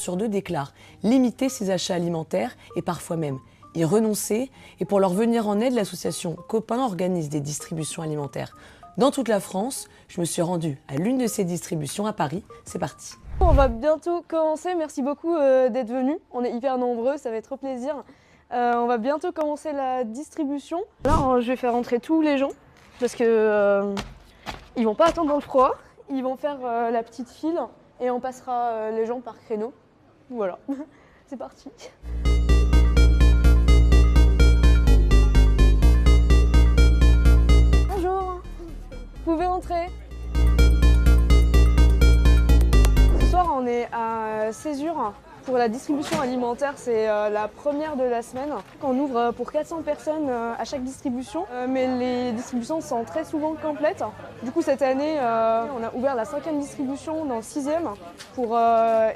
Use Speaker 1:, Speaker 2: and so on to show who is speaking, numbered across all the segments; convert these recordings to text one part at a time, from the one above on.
Speaker 1: sur 2 déclarent limiter ses achats alimentaires et parfois même y renoncer. Et pour leur venir en aide, l'association Copain organise des distributions alimentaires dans toute la France. Je me suis rendue à l'une de ces distributions à Paris. C'est parti.
Speaker 2: On va bientôt commencer. Merci beaucoup d'être venus. On est hyper nombreux, ça va être trop plaisir. On va bientôt commencer la distribution. Là, je vais faire entrer tous les gens parce que ils vont pas attendre dans le froid. Ils vont faire la petite file et on passera les gens par créneau. Voilà, c'est parti. Bonjour, vous pouvez entrer. Ce soir, on est à Césure pour la distribution alimentaire. C'est la première de la semaine. On ouvre pour 400 personnes à chaque distribution, mais les distributions sont très souvent complètes. Du coup, cette année, on a ouvert la 5e distribution dans le 6e pour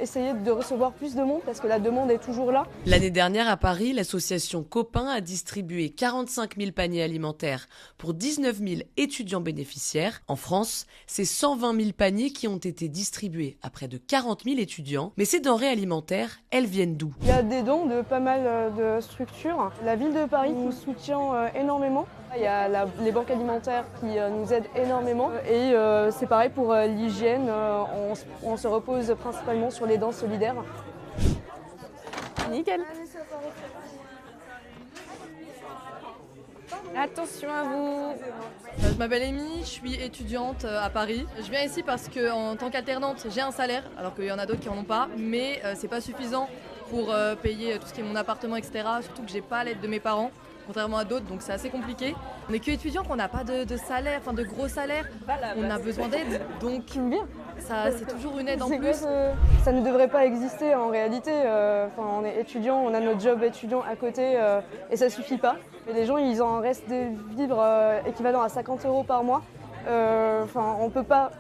Speaker 2: essayer de recevoir plus de monde parce que la demande est toujours là.
Speaker 1: L'année dernière, à Paris, l'association Copain a distribué 45 000 paniers alimentaires pour 19 000 étudiants bénéficiaires. En France, c'est 120 000 paniers qui ont été distribués à près de 40 000 étudiants. Mais ces denrées alimentaires, elles viennent d'où?
Speaker 2: Il y a des dons de pas mal de structures. La ville de Paris nous soutient énormément. Il y a les banques alimentaires qui nous aident énormément. Et c'est pareil pour l'hygiène. On se repose principalement sur les dents solidaires. Nickel.
Speaker 3: Attention à vous. Je m'appelle Amy, je suis étudiante à Paris. Je viens ici parce qu'en tant qu'alternante, j'ai un salaire, alors qu'il y en a d'autres qui n'en ont pas, mais c'est pas suffisant pour payer tout ce qui est mon appartement, etc. Surtout que j'ai pas l'aide de mes parents, contrairement à d'autres, donc c'est assez compliqué. On n'est qu'étudiants, qu'on n'a pas de salaire, enfin de gros salaire, on a besoin d'aide, donc c'est toujours une aide en plus.
Speaker 2: Ça ne devrait pas exister en réalité. On est étudiant, on a notre job étudiant à côté et ça suffit pas. Mais les gens, ils en restent des vivres équivalents à 50 € par mois. On peut pas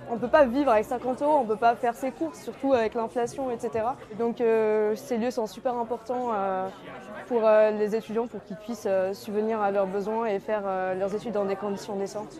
Speaker 2: vivre avec 50 €, on peut pas faire ses courses, surtout avec l'inflation, etc. Et donc ces lieux sont super importants pour les étudiants pour qu'ils puissent subvenir à leurs besoins et faire leurs études dans des conditions décentes.